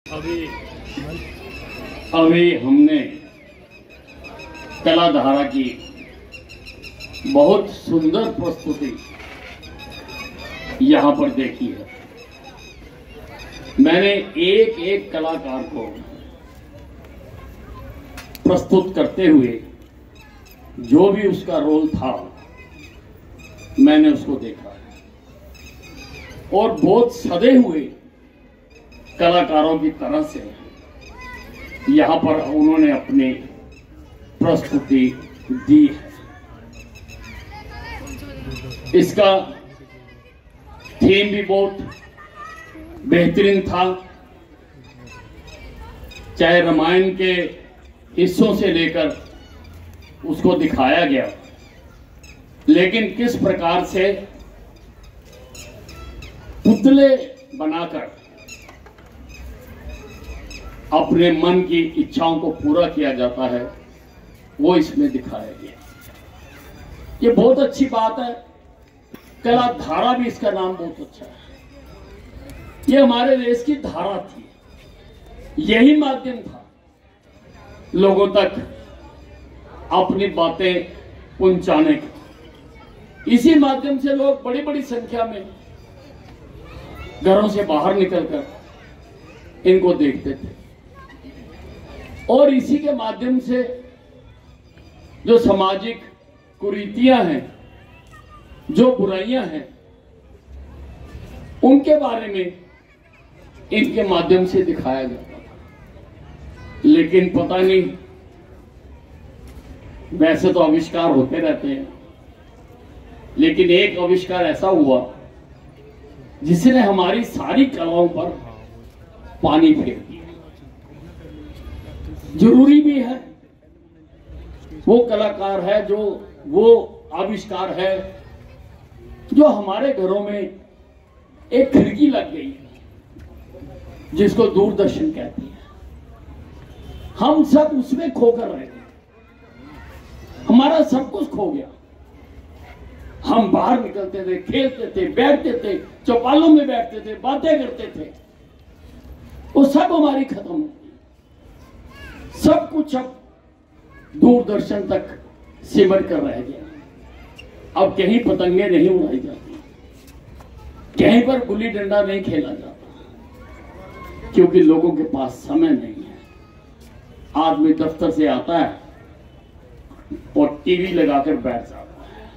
अभी हमने कलाधारा की बहुत सुंदर प्रस्तुति यहां पर देखी है। मैंने एक एक कलाकार को प्रस्तुत करते हुए जो भी उसका रोल था मैंने उसको देखा और बहुत सदे हुए कलाकारों की तरह से यहां पर उन्होंने अपनी प्रस्तुति दी है। इसका थीम भी बहुत बेहतरीन था, चाहे रामायण के हिस्सों से लेकर उसको दिखाया गया, लेकिन किस प्रकार से पुतले बनाकर अपने मन की इच्छाओं को पूरा किया जाता है, वो इसमें दिखाया गया। ये बहुत अच्छी बात है। कलाधारा भी इसका नाम बहुत अच्छा है। ये हमारे देश की धारा थी, यही माध्यम था लोगों तक अपनी बातें पहुंचाने का। इसी माध्यम से लोग बड़ी बड़ी संख्या में घरों से बाहर निकलकर इनको देखते थे और इसी के माध्यम से जो सामाजिक कुरीतियां हैं, जो बुराइयां हैं, उनके बारे में इनके माध्यम से दिखाया जाता था। लेकिन पता नहीं, वैसे तो आविष्कार होते रहते हैं, लेकिन एक आविष्कार ऐसा हुआ जिसने हमारी सारी कलाओं पर पानी फेर दिया। जरूरी भी है, वो कलाकार है, जो वो आविष्कार है जो हमारे घरों में एक खिड़की लग गई है, जिसको दूरदर्शन कहती है। हम सब उसमें खोकर रह गए, हमारा सब कुछ खो गया। हम बाहर निकलते थे, खेलते थे, बैठते थे, चौपालों में बैठते थे, बातें करते थे, वो सब हमारी खत्म हो गई। सब कुछ अब दूरदर्शन तक सिमट कर रह गया। अब कहीं पतंगे नहीं उड़ाई जाती, कहीं पर गुल्ली डंडा नहीं खेला जाता, क्योंकि लोगों के पास समय नहीं है। आदमी दफ्तर से आता है और टीवी लगाकर बैठ जाता है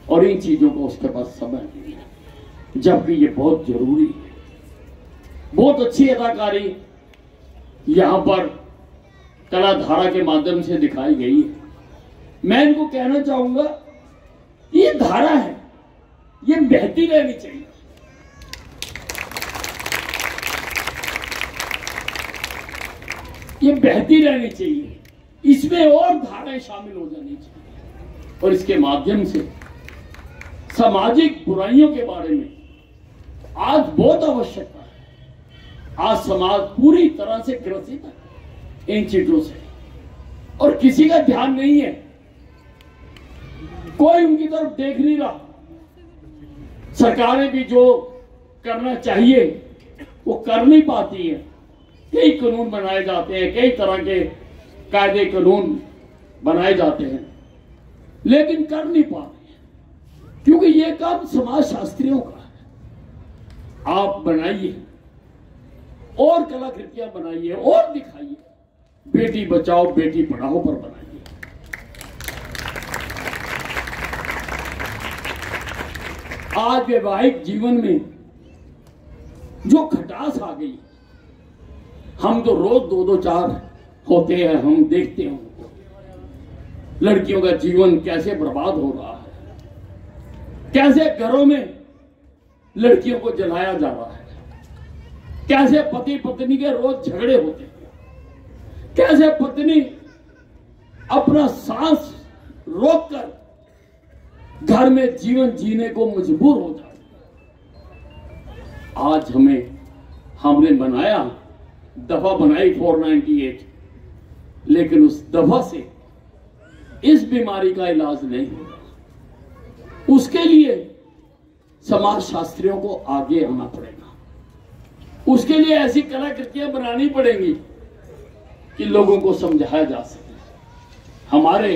और इन चीजों को उसके पास समय नहीं है, जबकि ये बहुत जरूरी है। बहुत अच्छी अदाकारी यहां पर कलाधारा के माध्यम से दिखाई गई है। मैं इनको कहना चाहूंगा, ये धारा है, ये बहती रहनी चाहिए। ये बहती रहनी चाहिए, इसमें और धाराएं शामिल हो जानी चाहिए और इसके माध्यम से सामाजिक बुराइयों के बारे में आज बहुत आवश्यकता है। आज समाज पूरी तरह से ग्रसित है इन चीजों से और किसी का ध्यान नहीं है, कोई उनकी तरफ देख नहीं रहा। सरकारें भी जो करना चाहिए वो कर नहीं पाती है। कई कानून बनाए जाते हैं, कई तरह के कायदे कानून बनाए जाते हैं, लेकिन कर नहीं पाते, क्योंकि ये काम समाज शास्त्रियों का है। आप बनाइए और कलाकृतियां बनाइए और दिखाइए, बेटी बचाओ बेटी पढ़ाओ पर बनाइए। आज वैवाहिक जीवन में जो खटास आ गई, हम तो रोज दो दो चार होते हैं, हम देखते हैं उनको, लड़कियों का जीवन कैसे बर्बाद हो रहा है, कैसे घरों में लड़कियों को जलाया जा रहा है, कैसे पति पत्नी के रोज झगड़े होते हैं, कैसे पत्नी अपना सांस रोककर घर में जीवन जीने को मजबूर हो जाती। आज हमने बनाया, दफा बनाई 498, लेकिन उस दफा से इस बीमारी का इलाज नहीं होगा। उसके लिए समाज शास्त्रियों को आगे आना पड़ेगा। उसके लिए ऐसी कलाकृतियां बनानी पड़ेंगी कि लोगों को समझाया जा सके। हमारे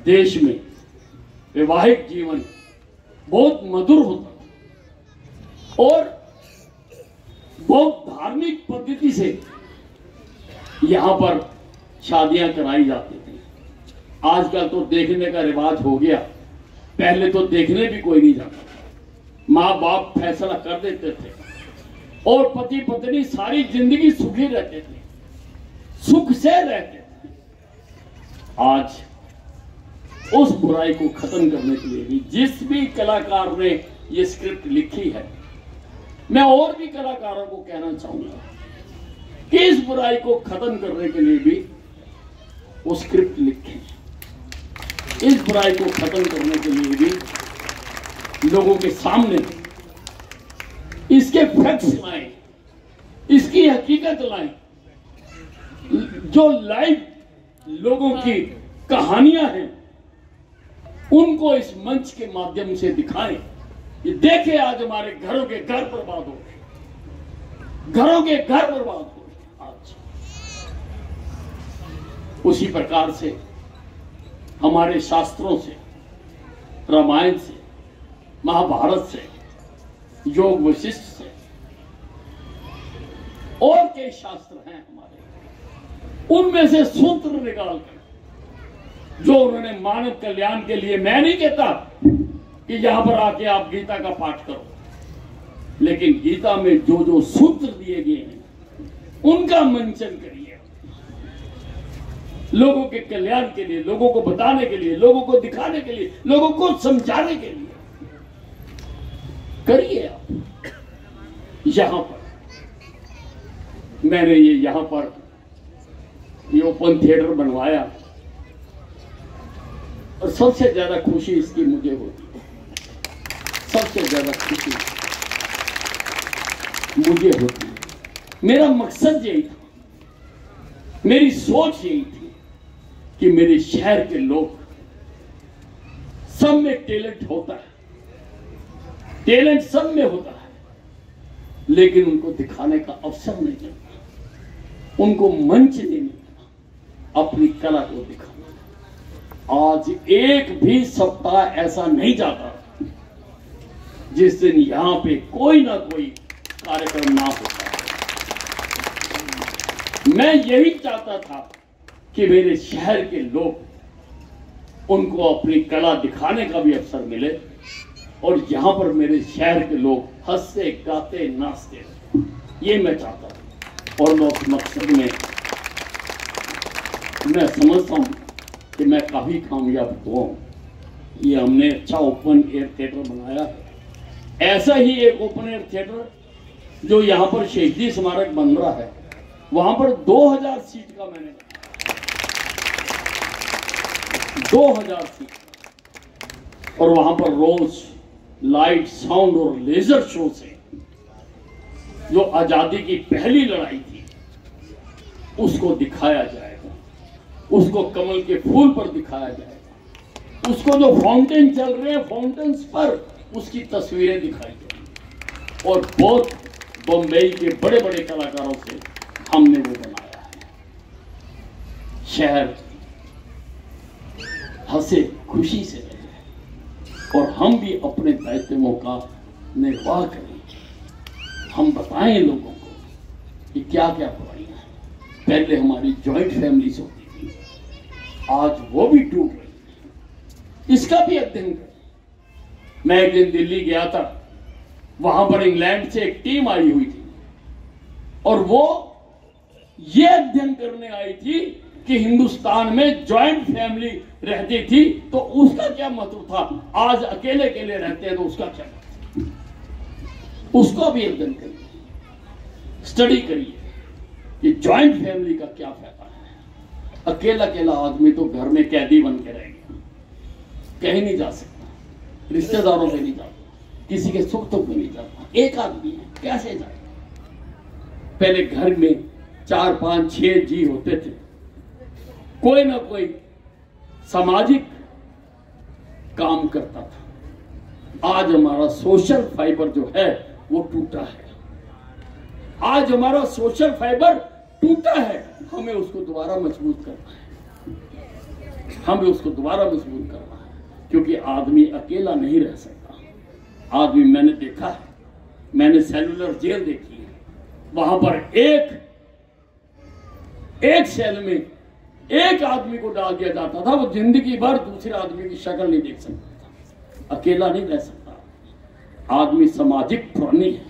देश में वैवाहिक जीवन बहुत मधुर होता और बहुत धार्मिक पद्धति से यहां पर शादियां कराई जाती थी। आजकल तो देखने का रिवाज हो गया, पहले तो देखने भी कोई नहीं जाता था। माँ बाप फैसला कर देते थे और पति पत्नी सारी जिंदगी सुखी रहते थे, सुख से रहते थे। आज उस बुराई को खत्म करने के लिए भी जिस भी कलाकार ने ये स्क्रिप्ट लिखी है, मैं और भी कलाकारों को कहना चाहूंगा कि इस बुराई को खत्म करने के लिए भी वो स्क्रिप्ट लिखें। इस बुराई को खत्म करने के लिए भी लोगों के सामने इसके फैक्ट्स लाएं, इसकी हकीकत लाएं, जो लाइव लोगों की कहानियां हैं उनको इस मंच के माध्यम से दिखाएं। ये देखे आज हमारे घरों के घर बर्बाद हो गए, घरों के घर बर्बाद हो गए आज। उसी प्रकार से हमारे शास्त्रों से, रामायण से, महाभारत से, योग वशिष्ठ से और कई शास्त्र हैं हमारे, उनमें से सूत्र निकालकर जो उन्होंने मानव कल्याण के लिए, मैं नहीं कहता कि यहां पर आके आप गीता का पाठ करो, लेकिन गीता में जो जो सूत्र दिए गए हैं उनका मंचन करिए, लोगों के कल्याण के लिए, लोगों को बताने के लिए, लोगों को दिखाने के लिए, लोगों को समझाने के लिए करिए। आप यहां पर मैंने यहां पर ये ओपन थिएटर बनवाया और सबसे ज्यादा खुशी इसकी मुझे होती है, सबसे ज्यादा खुशी मुझे होती है। मेरा मकसद यही था, मेरी सोच यही थी कि मेरे शहर के लोग, सब में टैलेंट होता है, टैलेंट सब में होता है, लेकिन उनको दिखाने का अवसर नहीं मिलता, उनको मंच नहीं मिलता अपनी कला को दिखाना। आज एक भी सप्ताह ऐसा नहीं जाता जिस दिन यहां पे कोई ना कोई कार्यक्रम ना होता। मैं यही चाहता था कि मेरे शहर के लोग, उनको अपनी कला दिखाने का भी अवसर मिले और यहां पर मेरे शहर के लोग हंसते गाते नाचते, ये मैं चाहता था। और मैं उस मकसद में मैं समझता हूं कि मैं काफी कामयाब हुआ हूं। ये हमने अच्छा ओपन एयर थिएटर बनाया है, ऐसा ही एक ओपन एयर थिएटर जो यहां पर शहीदी स्मारक बन रहा है, वहां पर 2000 सीट का मैंने बनाया, 2000 सीट, और वहां पर रोज लाइट, साउंड और लेजर शो से जो आजादी की पहली लड़ाई थी उसको दिखाया जाएगा, उसको कमल के फूल पर दिखाया जाएगा, उसको जो फाउंटेन चल रहे हैं फाउंटेन्स पर उसकी तस्वीरें दिखाई जाएंगी। और बहुत बम्बई के बड़े बड़े कलाकारों से हमने वो बनाया है। शहर हंसे, खुशी से रहे और हम भी अपने दायित्वों का निर्वाह करें। हम बताएं लोगों को कि क्या क्या बुराइयां हैं। पहले हमारी जॉइंट फैमिलीज होती थी, आज वो भी टूट रही है, इसका भी अध्ययन करें। मैं एक दिन दिल्ली गया था, वहां पर इंग्लैंड से एक टीम आई हुई थी और वो ये अध्ययन करने आई थी कि हिंदुस्तान में जॉइंट फैमिली रहती थी तो उसका क्या महत्व था, आज अकेले अकेले रहते हैं तो उसका क्या महत्व, उसको भी अध्ययन करिए, स्टडी करिए कि जॉइंट फैमिली का क्या फायदा है। अकेला अकेला आदमी तो घर में कैदी बन के रहेगा, कहीं नहीं जा सकता, रिश्तेदारों में नहीं जाता, किसी के सुख दुख में नहीं जाता, एक आदमी है कैसे जाए। पहले घर में 4, 5, 6 जी होते थे, कोई ना कोई सामाजिक काम करता था। आज हमारा सोशल फाइबर जो है वो टूटा है। आज हमारा सोशल फाइबर टूटा है, हमें उसको दोबारा मजबूत करना है, हमें उसको दोबारा मजबूत करना है, क्योंकि आदमी अकेला नहीं रह सकता। आदमी, मैंने देखा है, मैंने सेलुलर जेल देखी है, वहां पर एक सेल में एक आदमी को डाल दिया जाता था, वो जिंदगी भर दूसरे आदमी की शक्ल नहीं देख सकता था, अकेला नहीं रह सकता। आदमी सामाजिक प्राणी है,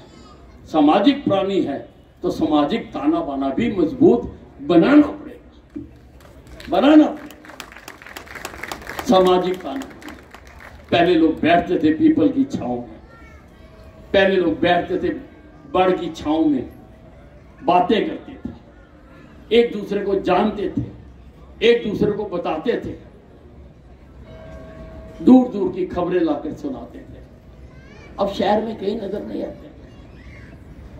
सामाजिक प्राणी है तो सामाजिक ताना बाना भी मजबूत बनाना पड़ेगा, बनाना पड़ेगा सामाजिक ताना। पहले लोग बैठते थे पीपल की छांव में, पहले लोग बैठते थे बड़ की छांव में, बातें करते थे, एक दूसरे को जानते थे, एक दूसरे को बताते थे, दूर दूर की खबरें लाकर सुनाते थे। अब शहर में कहीं नजर नहीं आते,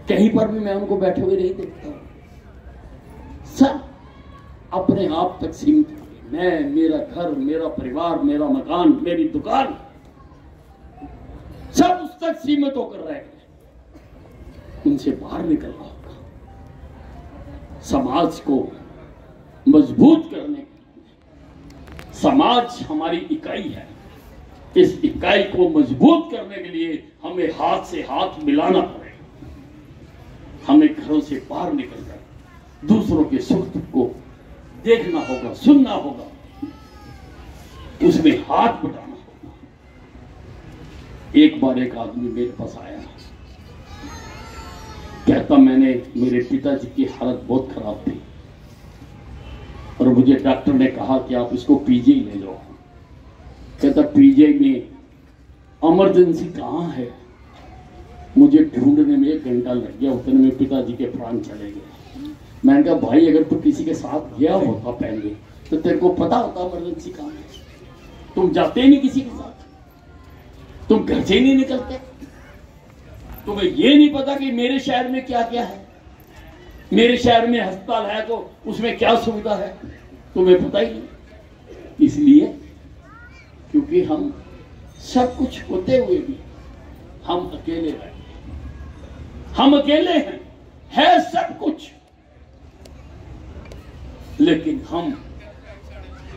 कहीं पर भी मैं उनको बैठे हुए नहीं देखता हूं। सब अपने आप तक सीमित हो गए। मैं, मेरा घर, मेरा परिवार, मेरा मकान, मेरी दुकान, सब उस तक सीमित होकर रह गए। उनसे बाहर निकलना होगा। समाज को मजबूत करने के लिए, समाज हमारी इकाई है, इस इकाई को मजबूत करने के लिए हमें हाथ से हाथ मिलाना पड़ेगा। हमें घरों से बाहर निकलकर दूसरों के सुख दुख को देखना होगा, सुनना होगा, उसमें हाथ बटाना होगा। एक बार एक आदमी मेरे पास आया, कहता मेरे पिताजी की हालत बहुत खराब थी और मुझे डॉक्टर ने कहा कि आप इसको पीजी ले जाओ। कहता पीजी में इमरजेंसी कहाँ है, मुझे ढूंढने में 1 घंटा लग गया, उतने में पिताजी के प्राण चले गए। मैंने कहा भाई अगर तू किसी के साथ गया होता पहले तो तेरे को पता होता इमरजेंसी कहाँ है। तुम जाते ही नहीं किसी के साथ, तुम घर से ही नहीं निकलते, तुम्हें ये नहीं पता कि मेरे शहर में क्या क्या है, मेरे शहर में अस्पताल है तो उसमें क्या सुविधा है, तुम्हें पता ही नहीं। इसलिए क्योंकि हम सब कुछ होते हुए भी हम अकेले रहे, हम अकेले हैं, है सब कुछ, लेकिन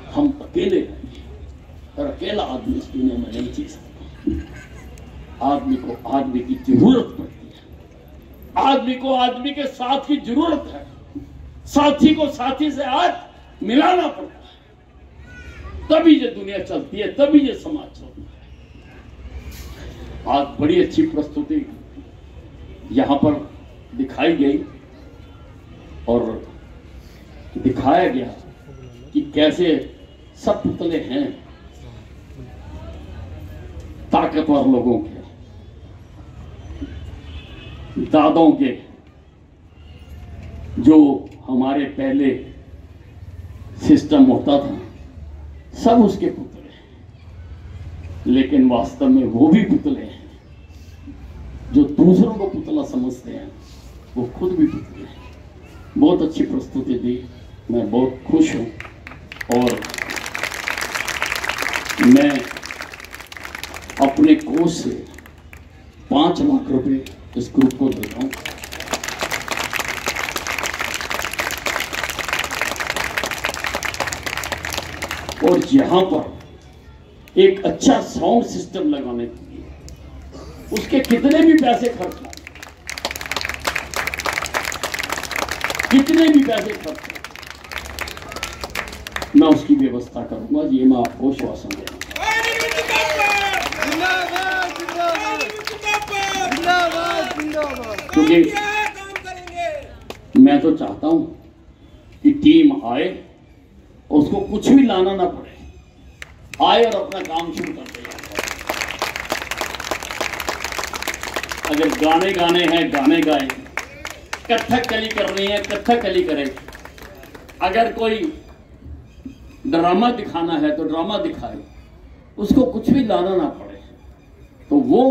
हम अकेले रहेंगे। और अकेला आदमी इस दुनिया में नहीं जी सकता। आदमी को आदमी की जरूरत पड़ती है, आदमी को आदमी के साथ की जरूरत है, साथी को साथी से हाथ मिलाना पड़ता है, तभी ये दुनिया चलती है, तभी ये समाज चलता है। आज बड़ी अच्छी प्रस्तुति यहां पर दिखाई गई और दिखाया गया कि कैसे सब पुतले हैं ताकतवर लोगों के, दादों के, जो हमारे पहले सिस्टम होता था, सब उसके पुतले हैं। लेकिन वास्तव में वो भी पुतले हैं, जो दूसरों को पुतला समझते हैं वो खुद भी पुतले हैं। बहुत अच्छी प्रस्तुति दी, मैं बहुत खुश हूं और मैं अपने कोष से 5 लाख रुपए इस ग्रुप को देता हूं। और यहां पर एक अच्छा साउंड सिस्टम लगाने के लिए उसके कितने भी पैसे खर्च हो, कितने भी पैसे खर्च हो, मैं उसकी व्यवस्था करूंगा, ये मैं आपको आश्वासन दे रहा हूं। क्योंकि मैं तो चाहता हूं कि टीम आए, उसको कुछ भी लाना ना पड़े, आए और अपना काम शुरू कर दे। अगर गाने गाने हैं गाने गाए, कथक कली करनी है कथक कली करे, अगर कोई ड्रामा दिखाना है तो ड्रामा दिखाए, उसको कुछ भी लाना ना पड़े। तो वो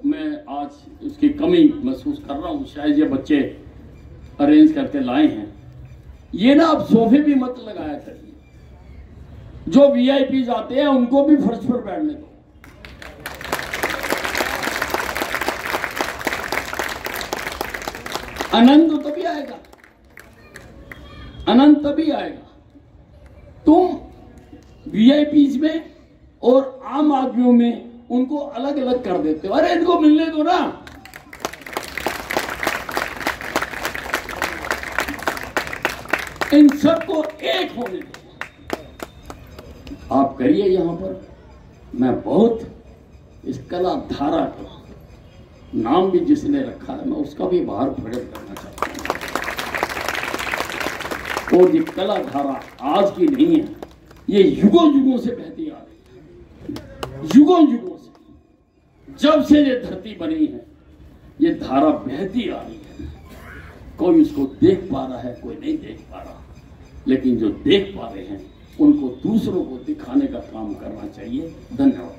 मैं आज उसकी कमी महसूस कर रहा हूँ। शायद ये बच्चे अरेंज करके लाए हैं। ये ना आप सोफे भी मत लगाया करिए, जो वीआईपी आते हैं उनको भी फर्श पर बैठने दो। आनंद तभी आएगा, अनंत तभी आएगा। तुम वीआईपीज में और आम आदमियों में उनको अलग अलग कर देते हो। अरे इनको मिलने दो ना, इन सबको एक होने दो। आप करिए यहां पर। मैं बहुत इस कला धारा का नाम भी जिसने रखा है, मैं उसका भी आभार प्रकट करना चाहता हूं। और ये कला धारा आज की नहीं है, ये युगों युगों से बहती आ रही है। युगों युगों से, जब से ये धरती बनी है, ये धारा बहती आ रही है। कोई उसको देख पा रहा है, कोई नहीं देख पा रहा, लेकिन जो देख पा रहे हैं उनको दूसरों को दिखाने का काम करना चाहिए। धन्यवाद।